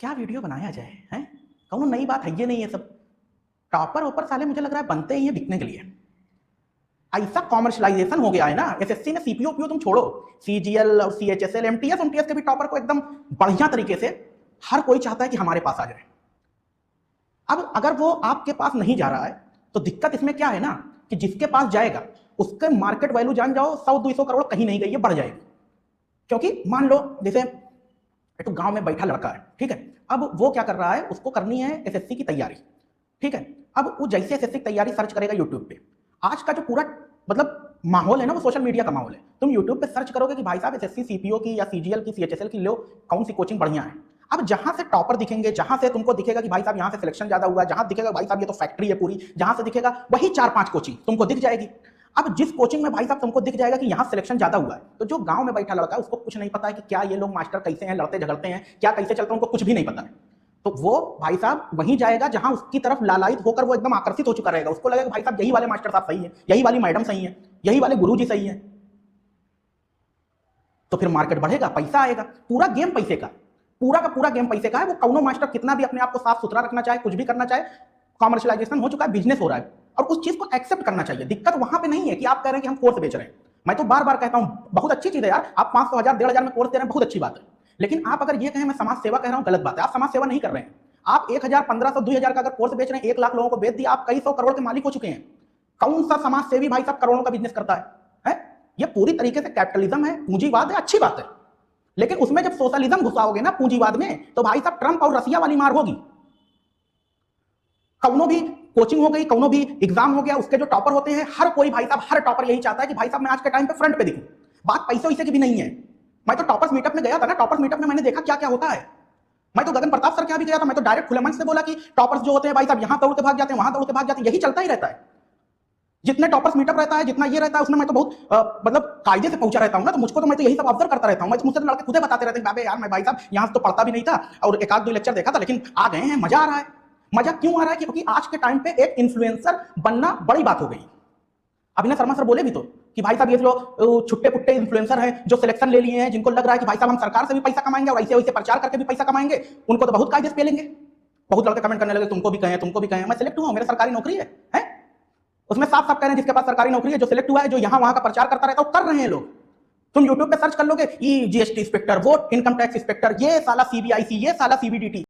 क्या वीडियो बनाया जाए हैं? कहूँ नई बात है ये नहीं है सब। टॉपर ऊपर साले मुझे लग रहा है बनते ही है बिकने के लिए। ऐसा कॉमर्शलाइजेशन हो गया है ना, एसएससी में सीपीओ पीओ तुम छोड़ो, सीजीएल और सीएचएसएल एमटीएस एमटीएस के भी टॉपर को एकदम बढ़िया तरीके से हर कोई चाहता है कि हमारे पास आ जाए। अब अगर वो आपके पास नहीं जा रहा है तो दिक्कत इसमें क्या है ना कि जिसके पास जाएगा उसके मार्केट वैल्यू जान जाओ 100-200 करोड़ कहीं नहीं गई है, बढ़ जाएगी। क्योंकि मान लो जैसे एक तो गांव में बैठा लड़का है, ठीक है, अब वो क्या कर रहा है, उसको करनी है एसएससी की तैयारी, ठीक है। अब वो जैसे एसएससी की तैयारी सर्च करेगा यूट्यूब पे, आज का जो पूरा मतलब माहौल है ना वो सोशल मीडिया का माहौल है। तुम यूट्यूब पे सर्च करोगे कि भाई साहब एसएससी सीपीओ की या सीजीएल की सीएचएसएल की लो, कौन सी कोचिंग बढ़िया है। अब जहां से टॉपर दिखेंगे, जहां से तुमको दिखेगा कि भाई साहब यहां से सिलेक्शन ज्यादा हुआ, जहां दिखेगा भाई साहब ये तो फैक्ट्री है पूरी, जहां से दिखेगा वही 4-5 कोचिंग तुमको दिख जाएगी। अब जिस कोचिंग में भाई साहब तुमको दिख जाएगा कि यहाँ सिलेक्शन ज्यादा हुआ है, तो जो गांव में बैठा लड़का है उसको कुछ नहीं पता है कि क्या ये लोग मास्टर कैसे हैं, लड़ते झगड़ते हैं, क्या कैसे चलते हैं, उनको कुछ भी नहीं पता है। तो वो भाई साहब वहीं जाएगा जहां उसकी तरफ लालायित होकर वो एकदम आकर्षित हो चुका रहेगा। उसको लगेगा भाई साहब यही वाले मास्टर साहब सही है, यही वाली मैडम सही है, यही वाले गुरुजी सही है। तो फिर मार्केट बढ़ेगा, पैसा आएगा। पूरा गेम पैसे का, पूरा का पूरा गेम पैसे का है। वो कौनो मास्टर कितना भी अपने आप को साफ सुथरा रखना चाहे, कुछ भी करना चाहे, कॉमर्शियलाइजेशन हो चुका है, बिजनेस हो रहा है और उस चीज को एक्सेप्ट करना चाहिए। दिक्कत वहां पे नहीं है कि आप कह रहे हैं कि हम कोर्स बेच रहे हैं। मैं तो बार बार कहता हूं बहुत अच्छी चीज है यार, आप 500, 1000, 1500 में कोर्स दे रहे हैं, बहुत अच्छी बात है। लेकिन आप अगर ये कहें मैं समाज सेवा कह रहा हूं, गलत बात है। आप समाज सेवा नहीं कर रहे हैं। आप 1000, 1500, 2000 का अगर कोर्स बेच रहे हैं, 1 लाख लोगों को बेच दिया, आप कई सौ करोड़ के मालिक हो चुके हैं। कौन सा समाज सेवी भाई साहब करोड़ों का बिजनेस करता है? ये पूरी तरीके से कैपिटलिज्म है, पूंजीवाद है, अच्छी बात है। लेकिन उसमें जब सोशलिज्म घुसाओगे ना पूंजीवाद में, तो भाई साहब ट्रंप और रसिया वाली मार होगी। कौनो भी कोचिंग हो गई, कौनो भी एग्जाम हो गया, उसके जो टॉपर होते हैं, हर कोई भाई साहब, हर टॉपर यही चाहता है कि भाई साहब मैं आज के टाइम पे फ्रंट पे दिखूं। बात पैसे वैसे की भी नहीं है। मैं तो टॉपर्स मीटअप में गया था ना, टॉपर्स मीटअप में मैंने देखा क्या क्या होता है। मैं तो गगन प्रताप सर के यहाँ भी गया था, मैं तो डायरेक्ट खुले मन से बोला कि टॉपर्स जो होते हैं भाई साहब यहां दौड़ के भाग जाते हैं, वहां दौड़ के भाग जाते हैं, यही चलता ही रहता है। जितने टॉपर्स मीटअप रहता है, जितना ये रहता है, उसमें मैं तो बहुत मतलब कायदे से पहुंचा रहता हूं ना, तो मुझको तो मैं तो यही सब ऑब्जर्व करता रहता हूं। मैं तो मुझसे लड़के खुद बताते रहते हैं, यार मैं भाई साहब यहां से तो पढ़ता भी नहीं था और एक आध 2 लेक्चर देखा था, लेकिन आ गए हैं, मजा आ रहा है। मजा क्यों आ रहा है? क्योंकि आज के टाइम पे एक इन्फ्लुएंसर बनना बड़ी बात हो गई। अभिनव शर्मा सर बोले भी तो कि भाई साहब ये जो छुट्टे पुट्टे इन्फ्लुएंसर हैं जो सिलेक्शन ले लिए हैं, जिनको लग रहा है कि भाई साहब हम सरकार से भी पैसा कमाएंगे और ऐसे वैसे प्रचार करके भी पैसा कमाएंगे, उनको तो बहुत कायदे से पेलेंगे। बहुत लड़के कमेंट करने लगे तुमको भी कहें, तुमको भी कहें। मैं सिलेक्ट हुआ हूं, मेरा सरकारी नौकरी है? उसमें साफ साफ कह रहे हैं जिसके पास सरकारी नौकरी है, जो सिलेक्ट हुआ है, जो यहां वहां का प्रचार करता रहता है, कर रहे हैं लोग। तुम यूट्यूब पे सर्च कर लोगे, ई जीएसटी इंस्पेक्टर, वो इनकम टैक्स इंस्पेक्टर, ये साला सीबीआईसी, ये साला सीबीडीटी।